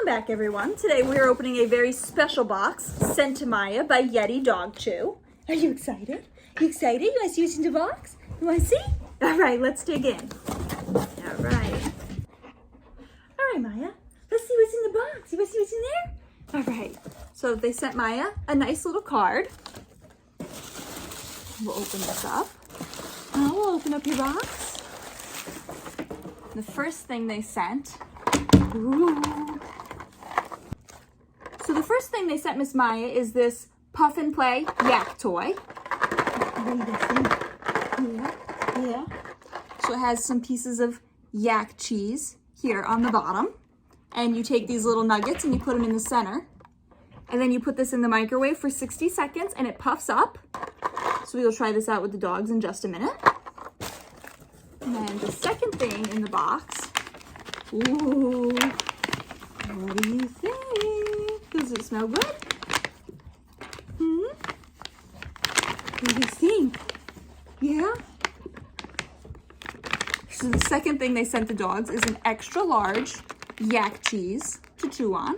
Welcome back, everyone. Today we're opening a very special box sent to Maya by Yeti Dog Chew. Are you excited? You excited? You want to see what's in the box? You want to see? All right, let's dig in. All right, Maya. Let's see what's in the box. You want to see what's in there? All right. So they sent Maya a nice little card. We'll open this up. Oh, we'll open up your box. The first thing they sent. Ooh. So the first thing they sent Miss Maya is this Puff and Play yak toy. What do you think? Yeah. So it has some pieces of yak cheese here on the bottom. And you take these little nuggets and you put them in the center. And then you put this in the microwave for 60 seconds and it puffs up. So we'll try this out with the dogs in just a minute. And then the second thing in the box. Ooh, what do you think? Does it smell good? What do you think? Yeah? So the second thing they sent the dogs is an extra large yak cheese to chew on.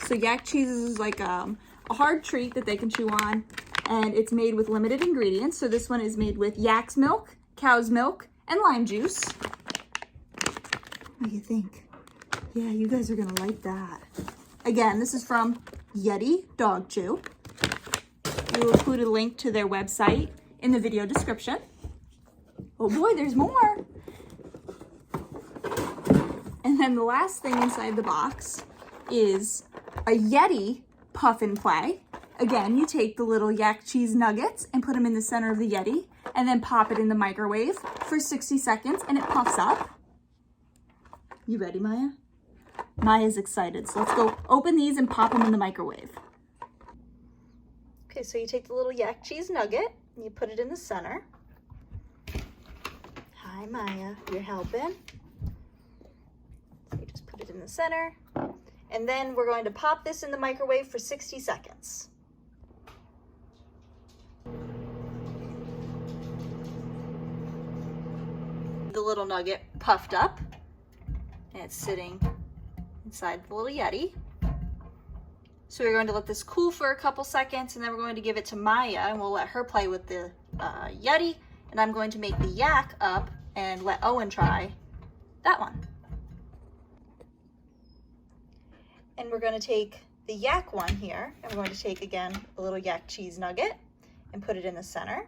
So yak cheese is like a hard treat that they can chew on, and it's made with limited ingredients. So this one is made with yak's milk, cow's milk, and lime juice. What do you think? Yeah, you guys are gonna like that. Again, this is from Yeti Dog Chew. We will include a link to their website in the video description. Oh boy, there's more. And then the last thing inside the box is a Yeti Puff and Play. Again, you take the little yak cheese nuggets and put them in the center of the Yeti and then pop it in the microwave for 60 seconds and it puffs up. You ready, Maya? Maya's excited. So let's go open these and pop them in the microwave. Okay, so you take the little yak cheese nugget and you put it in the center. Hi, Maya, you're helping. So you just put it in the center. And then we're going to pop this in the microwave for 60 seconds. The little nugget puffed up and it's sitting inside the little Yeti. So we're going to let this cool for a couple seconds and then we're going to give it to Maya and we'll let her play with the Yeti, and I'm going to make the yak up and let Owen try that one. And we're going to take the yak one here, and we're going to take, again, a little yak cheese nugget and put it in the center.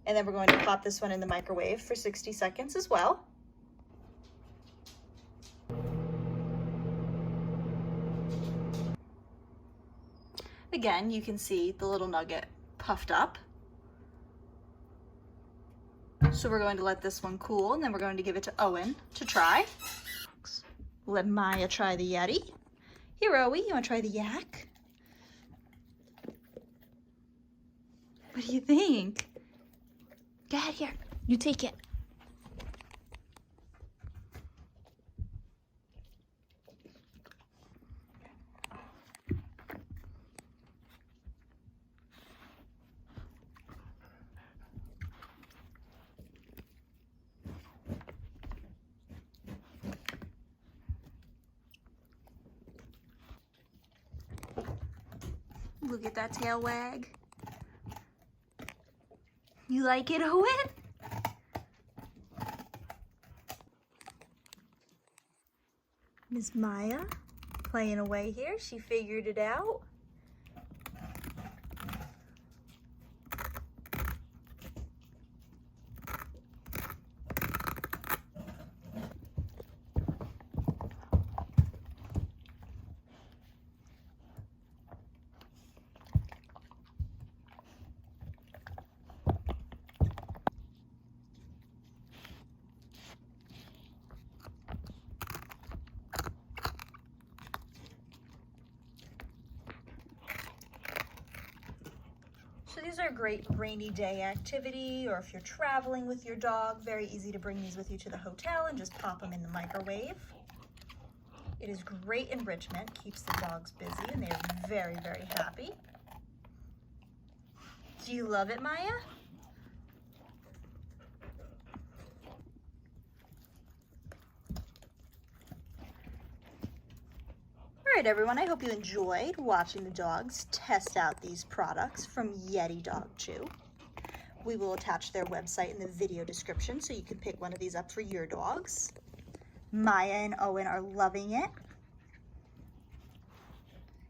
And then we're going to pop this one in the microwave for 60 seconds as well. Again, you can see the little nugget puffed up. So we're going to let this one cool, and then we're going to give it to Owen to try. Let Maya try the Yeti. Here, Owen, you want to try the yak? What do you think? Go ahead, here. You take it. Look at that tail wag. You like it, Owen? Miss Maya playing away here. She figured it out. So these are a great rainy day activity, or if you're traveling with your dog, very easy to bring these with you to the hotel and just pop them in the microwave. It is great enrichment, keeps the dogs busy, and they're very, very happy. Do you love it, Maya? right, everyone, I hope you enjoyed watching the dogs test out these products from Yeti Dog Chew. We will attach their website in the video description so you can pick one of these up for your dogs. Maya and Owen are loving it.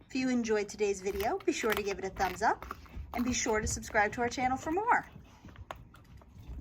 If you enjoyed today's video, be sure to give it a thumbs up and be sure to subscribe to our channel for more.